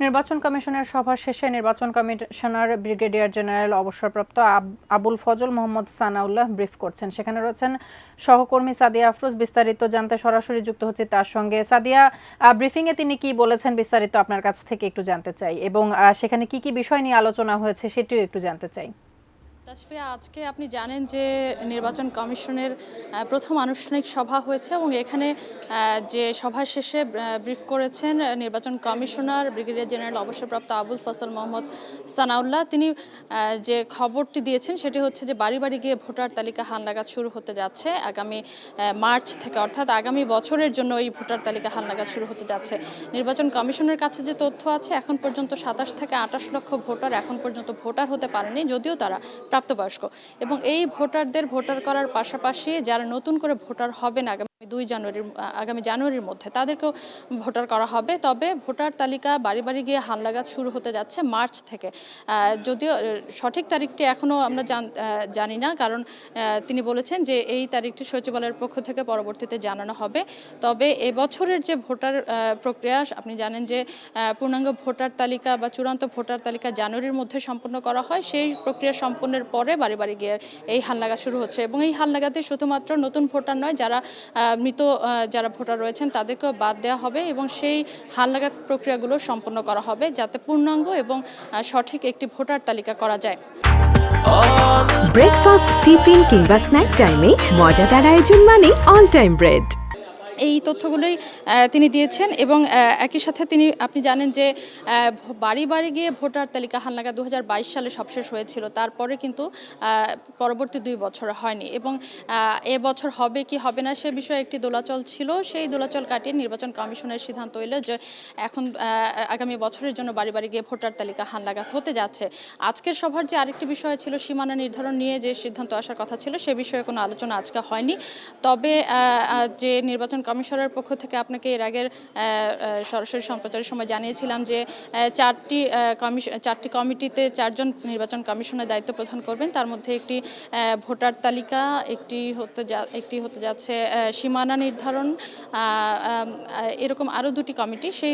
নির্বাচন কমিশনের সভা শেষে নির্বাচন কমিশনার ব্রিগেডিয়ার জেনারেল অবসরপ্রাপ্ত আবুল ফজল মোহাম্মদ সানাউল্লাহ ব্রিফ করছেন। সেখানে রয়েছেন সহকর্মী সাদিয়া আফরোজ। বিস্তারিত জানতে সরাসরি যুক্ত হচ্ছে তার সঙ্গে। সাদিয়া, ব্রিফিংয়ে তিনি কি বলেছেন বিস্তারিত আপনার কাছ থেকে একটু জানতে চাই, এবং সেখানে কি কি বিষয় নিয়ে আলোচনা হয়েছে সেটিও একটু জানতে চাই। তাসফিয়া, আজকে আপনি জানেন যে নির্বাচন কমিশনের প্রথম আনুষ্ঠানিক সভা হয়েছে এবং এখানে যে সভা শেষে ব্রিফ করেছেন নির্বাচন কমিশনার ব্রিগেডিয়ার জেনারেল অবসরপ্রাপ্ত আবুল ফজল মোহাম্মদ সানাউল্লাহ। তিনি যে খবরটি দিয়েছেন সেটি হচ্ছে যে বাড়ি বাড়ি গিয়ে ভোটার তালিকা হালনাগাদ শুরু হতে যাচ্ছে আগামী মার্চ থেকে, অর্থাৎ আগামী বছরের জন্য এই ভোটার তালিকা হালনাগাদ শুরু হতে যাচ্ছে। নির্বাচন কমিশনের কাছে যে তথ্য আছে, এখন পর্যন্ত 27 থেকে 28 লক্ষ ভোটার এখন পর্যন্ত ভোটার হতে পারেনি, যদিও তারা প্রাপ্তবয়স্ক। এবং এই ভোটারদের ভোটার করার পাশাপাশি যারা নতুন করে ভোটার হবেন আগামী জানুয়ারির মধ্যে, তাদেরকেও ভোটার করা হবে। তবে ভোটার তালিকা বাড়ি বাড়ি গিয়ে হালনাগাদ শুরু হতে যাচ্ছে মার্চ থেকে। যদিও সঠিক তারিখটি এখনও আমরা জানি না, কারণ তিনি বলেছেন যে এই তারিখটি সচিবালয়ের পক্ষ থেকে পরবর্তীতে জানানো হবে। তবে এবছরের যে ভোটার প্রক্রিয়া, আপনি জানেন যে পূর্ণাঙ্গ ভোটার তালিকা বা চূড়ান্ত ভোটার তালিকা জানুয়ারির মধ্যে সম্পন্ন করা হয়। সেই প্রক্রিয়া সম্পন্নের পরে বাড়ি বাড়ি গিয়ে এই হালনাগাদ শুরু হচ্ছে এবং এই হালনাগাদে শুধুমাত্র নতুন ভোটার নয়, মৃত যারা ভোটার রয়েছেন তাদেরকেও বাদ দেওয়া হবে এবং সেই হালনাগাদ প্রক্রিয়াগুলো সম্পন্ন করা হবে যাতে পূর্ণাঙ্গ এবং সঠিক একটি ভোটার তালিকা করা যায়। ব্রেকফাস্ট, টিফিন কিংবা স্ন্যাক টাইমে মজাদার আয়োজন মানে অল টাইম ব্রেড। এই তথ্যগুলোই তিনি দিয়েছেন এবং একই সাথে আপনি জানেন যে বাড়ি বাড়ি গিয়ে ভোটার তালিকা হালনাগাদ 2022 সালে সবশেষ হয়েছিল। তারপরে কিন্তু পরবর্তী 2 বছর হয়নি এবং এবছর হবে কি হবে না সে বিষয়ে একটি দোলাচল ছিল। সেই দোলাচল কাটিয়ে নির্বাচন কমিশনের সিদ্ধান্ত এলো যে এখন আগামী বছরের জন্য বাড়ি বাড়ি গিয়ে ভোটার তালিকা হালনাগাদ হতে যাচ্ছে। আজকের সভার যে আরেকটি বিষয় ছিল সীমানা নির্ধারণ নিয়ে যে সিদ্ধান্ত আসার কথা ছিল, সে বিষয়ে কোনো আলোচনা আজকে হয়নি। তবে যে নির্বাচন কমিশনের পক্ষ থেকে আপনাকে এর আগের সরাসরি সম্প্রচারের সময় জানিয়েছিলাম যে 4টি কমিটিতে 4 জন নির্বাচন কমিশনের দায়িত্ব প্রদান করবেন। তার মধ্যে একটি ভোটার তালিকা, একটি হতে যাচ্ছে সীমানা নির্ধারণ, এরকম আরও 2টি কমিটি। সেই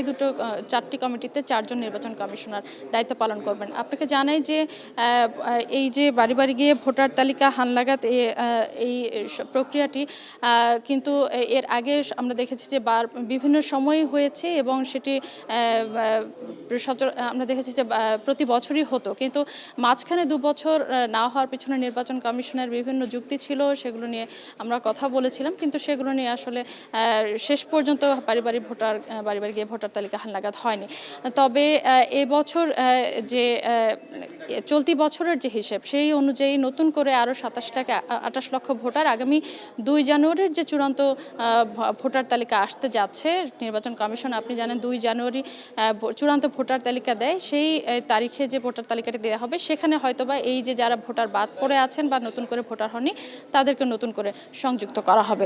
4টি কমিটিতে 4 জন নির্বাচন কমিশনার দায়িত্ব পালন করবেন। আপনাকে জানাই যে এই যে বাড়ি বাড়ি গিয়ে ভোটার তালিকা হালনাগাদ এই প্রক্রিয়াটি কিন্তু এর আগে আমরা দেখেছি যে বিভিন্ন সময় হয়েছে এবং সেটি আমরা দেখেছি যে প্রতি বছরই হতো, কিন্তু মাঝখানে 2 বছর না হওয়ার পিছনে নির্বাচন কমিশনের বিভিন্ন যুক্তি ছিল। সেগুলো নিয়ে আমরা কথা বলেছিলাম, কিন্তু সেগুলো নিয়ে আসলে শেষ পর্যন্ত বাড়ি বাড়ি গিয়ে ভোটার তালিকা হালনাগাদ হয়নি। তবে এবছর যে চলতি বছরের যে হিসেব, সেই অনুযায়ী নতুন করে আরও 27 লক্ষ ভোটার আগামী 2 জানুয়ারির যে চূড়ান্ত ভোটার তালিকা আসতে যাচ্ছে। নির্বাচন কমিশন আপনি জানেন 2 জানুয়ারি চূড়ান্ত ভোটার তালিকা দেয়। সেই তারিখে যে ভোটার তালিকাটি দেওয়া হবে সেখানে হয়তোবা এই যে যারা ভোটার বাদ পড়ে আছেন বা নতুন করে ভোটার হননি, তাদেরকে নতুন করে সংযুক্ত করা হবে।